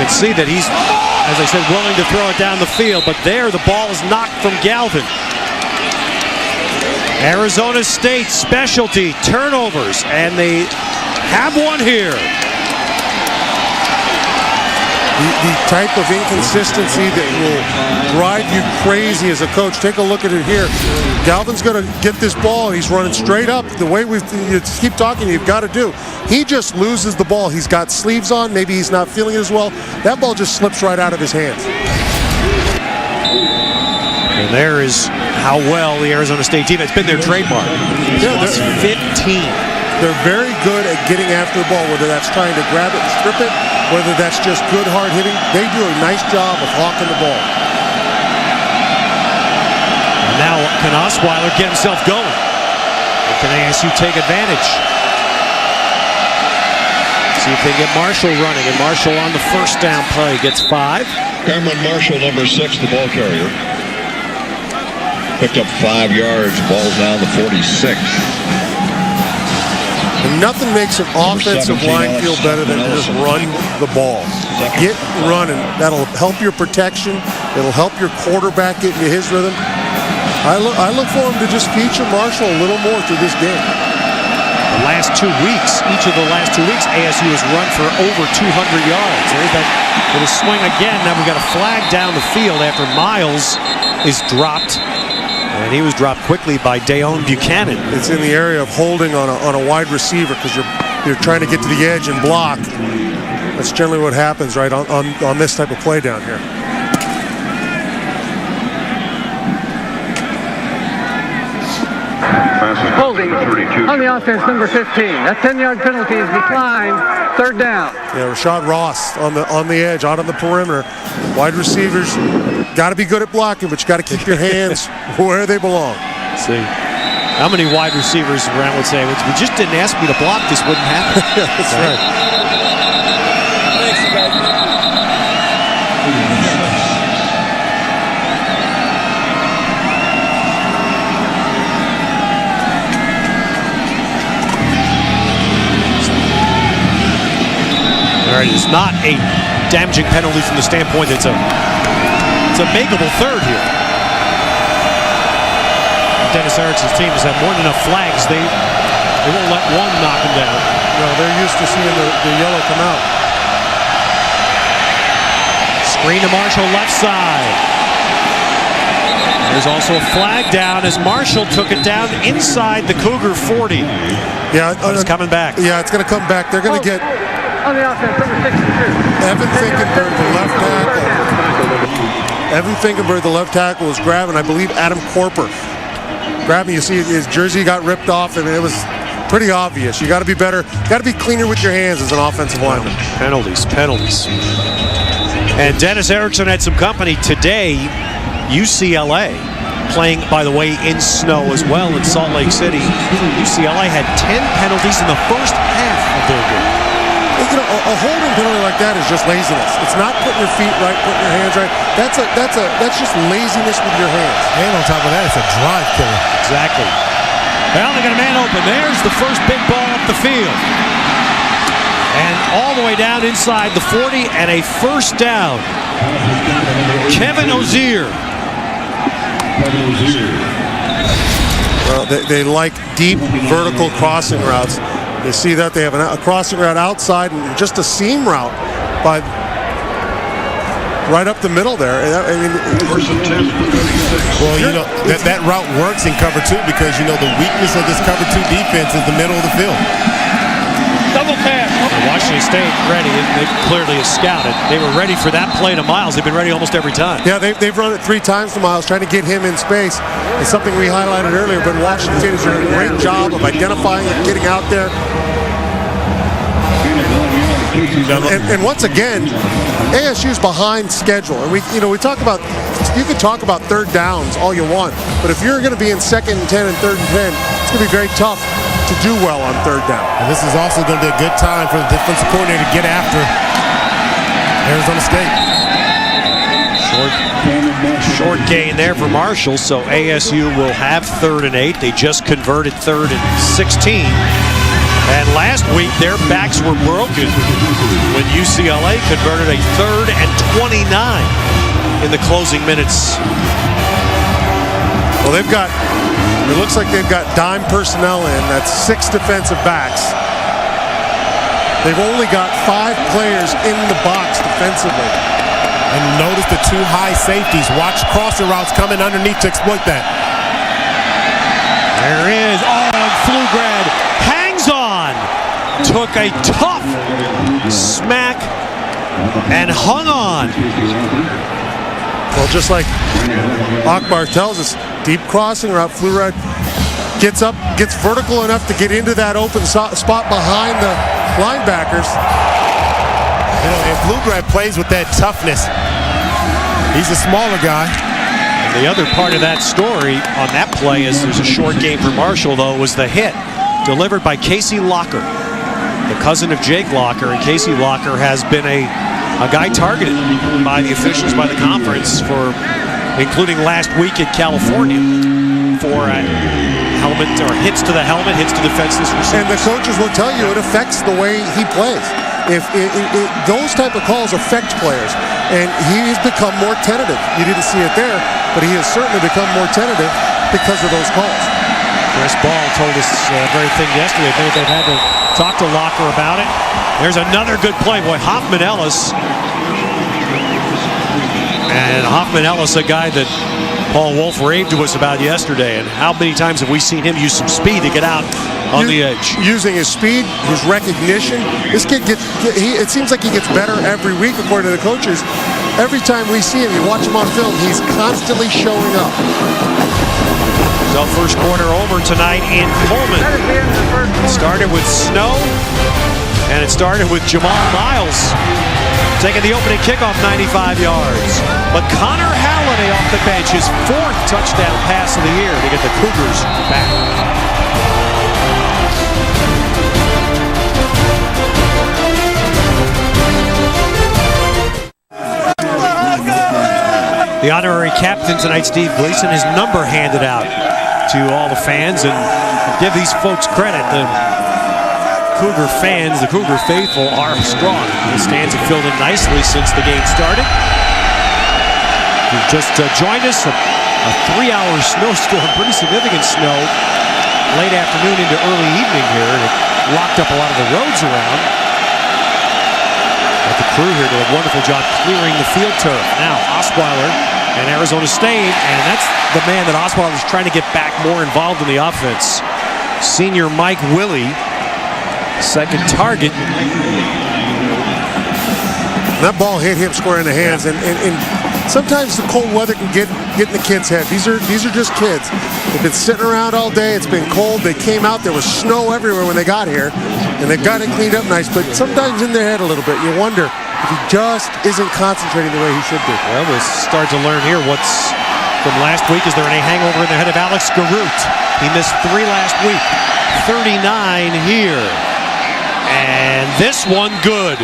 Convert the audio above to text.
can see that he's, as I said, willing to throw it down the field, but there the ball is knocked from Galvin. Arizona State specialty turnovers, and they have one here. The type of inconsistency that will drive you crazy as a coach. Take a look at it here. Galvin's going to get this ball. He's running straight up. The way we keep talking, you've got to do. He just loses the ball. He's got sleeves on. Maybe he's not feeling it as well. That ball just slips right out of his hands. And there is how well the Arizona State team, it's been their trademark. Yeah, it's 15. They're very good at getting after the ball, whether that's trying to grab it and strip it, whether that's just good hard hitting. They do a nice job of hawking the ball. And now can Osweiler get himself going? Or can ASU take advantage? See if they get Marshall running, and Marshall on the first down play gets 5. Cameron Marshall, number 6, the ball carrier. Picked up 5 yards, ball's down to 46. And nothing makes an offensive line feel better than to just run the ball. Get running. That'll help your protection. It'll help your quarterback get into his rhythm. I look for him to just feature Marshall a little more through this game. The last 2 weeks, each of the last 2 weeks, ASU has run for over 200 yards. There's that with a swing again. Now we've got a flag down the field after Miles is dropped. And he was dropped quickly by Dayon Buchanan. It's in the area of holding on a wide receiver because you're trying to get to the edge and block. That's generally what happens, right, on this type of play down here. Holding on the offense, number 15. That 10-yard penalty is declined. 3rd down. Yeah, Rashad Ross on the edge, out on the perimeter. Wide receivers got to be good at blocking, but you got to keep your hands where they belong. See, how many wide receivers around would say, if you just didn't ask me to block, this wouldn't happen. That's right. Thanks, you guys. All right, it's not a damaging penalty from the standpoint that it's a makeable 3rd here. Dennis Erickson's team has had more than enough flags. They won't let one knock him down. No, they're used to seeing the yellow come out. Screen to Marshall left side. There's also a flag down as Marshall took it down inside the Cougar 40. Yeah, it's coming back. Yeah, it's going to come back. They're going to get on the offense, number 62. Evan Finkenberg, the left tackle. Evan Finkenberg, the left tackle, was grabbing, I believe, Adam Corper. Grabbing, you see his jersey got ripped off, and it was pretty obvious. You got to be better, got to be cleaner with your hands as an offensive lineman. Penalties. And Dennis Erickson had some company today. UCLA playing, by the way, in snow as well in Salt Lake City. UCLA had 10 penalties in the first half of their game. You know, a holding penalty like that is just laziness. It's not putting your feet right, putting your hands right. That's just laziness with your hands. And on top of that, it's a drive killer. Exactly. Well, they got a man open. There's the first big ball up the field. And all the way down inside the 40 and a first down. Kevin Ozier. Well, they like deep vertical crossing routes. You see that they have a crossing route outside and just a seam route by right up the middle there. I mean, well, you know, that route works in cover 2 because, you know, the weakness of this cover 2 defense is the middle of the field. Double pass. Washington State ready. They clearly have scouted. They were ready for that play to Miles. They've been ready almost every time. Yeah, they've run it 3 times to Miles, trying to get him in space. It's something we highlighted earlier, but Washington State is doing a great job of identifying and getting out there. And once again, ASU's behind schedule. And we talk about, you can talk about 3rd downs all you want, but if you're going to be in 2nd and 10 and 3rd and 10, it's going to be very tough to do well on 3rd down. And this is also going to be a good time for the defensive coordinator to get after Arizona State. Short gain there for Marshall, so ASU will have 3rd and 8. They just converted 3rd and 16. And last week, their backs were broken when UCLA converted a 3rd and 29 in the closing minutes. Well, it looks like they've got dime personnel in. That's 6 defensive backs. They've only got 5 players in the box defensively. And notice the 2 high safeties. Watch crossing routes coming underneath to exploit that. There is. Oh, and Pflugrad hangs on. Took a tough smack and hung on. Well, just like Akbar tells us, deep crossing route. Pflugrad gets up, gets vertical enough to get into that open spot behind the linebackers. You know, and Pflugrad plays with that toughness. He's a smaller guy. The other part of that story on that play is there's a short game for Marshall, though, was the hit delivered by Casey Locker, the cousin of Jake Locker. And Casey Locker has been a guy targeted by the officials, by the conference, for including last week in California for helmet or hits to the helmet, hits to the defenseless receivers. And the coaches will tell you it affects the way he plays. If those type of calls affect players, and he has become more tentative. You didn't see it there, but he has certainly become more tentative because of those calls. Chris Ball told us the very thing yesterday. They've had to talk to Locker about it. There's another good play. Boy, Hoffman Ellis. And Hoffman Ellis, a guy that Paul Wolf raved to us about yesterday. And how many times have we seen him use some speed to get out on the edge? Using his speed, his recognition. This kid it seems like he gets better every week, according to the coaches. Every time we see him, you watch him on film, he's constantly showing up. So first quarter over tonight in Pullman. It started with snow, and it started with Jamal Miles taking the opening kickoff 95 yards. But Connor Halliday off the bench, his 4th touchdown pass of the year to get the Cougars back. The honorary captain tonight, Steve Gleason, his number handed out to all the fans, and give these folks credit. The Cougar fans, the Cougar faithful, are strong. The stands have filled in nicely since the game started. You've just joined us, a 3-hour snowstorm, pretty significant snow, late afternoon into early evening here, and it locked up a lot of the roads around. But the crew here did a wonderful job clearing the field turf. Now Osweiler and Arizona State, and that's the man that Osweiler is trying to get back more involved in the offense. Senior Mike Willie, second target. That ball hit him square in the hands, and sometimes the cold weather can get in the kids' head. These are just kids. They've been sitting around all day. It's been cold. They came out. There was snow everywhere when they got here, and they got it cleaned up nice. But sometimes in their head a little bit, you wonder if he just isn't concentrating the way he should be. Well, we'll start to learn here what's from last week. Is there any hangover in the head of Alex Garoutte? He missed 3 last week. 39 here. And this one good.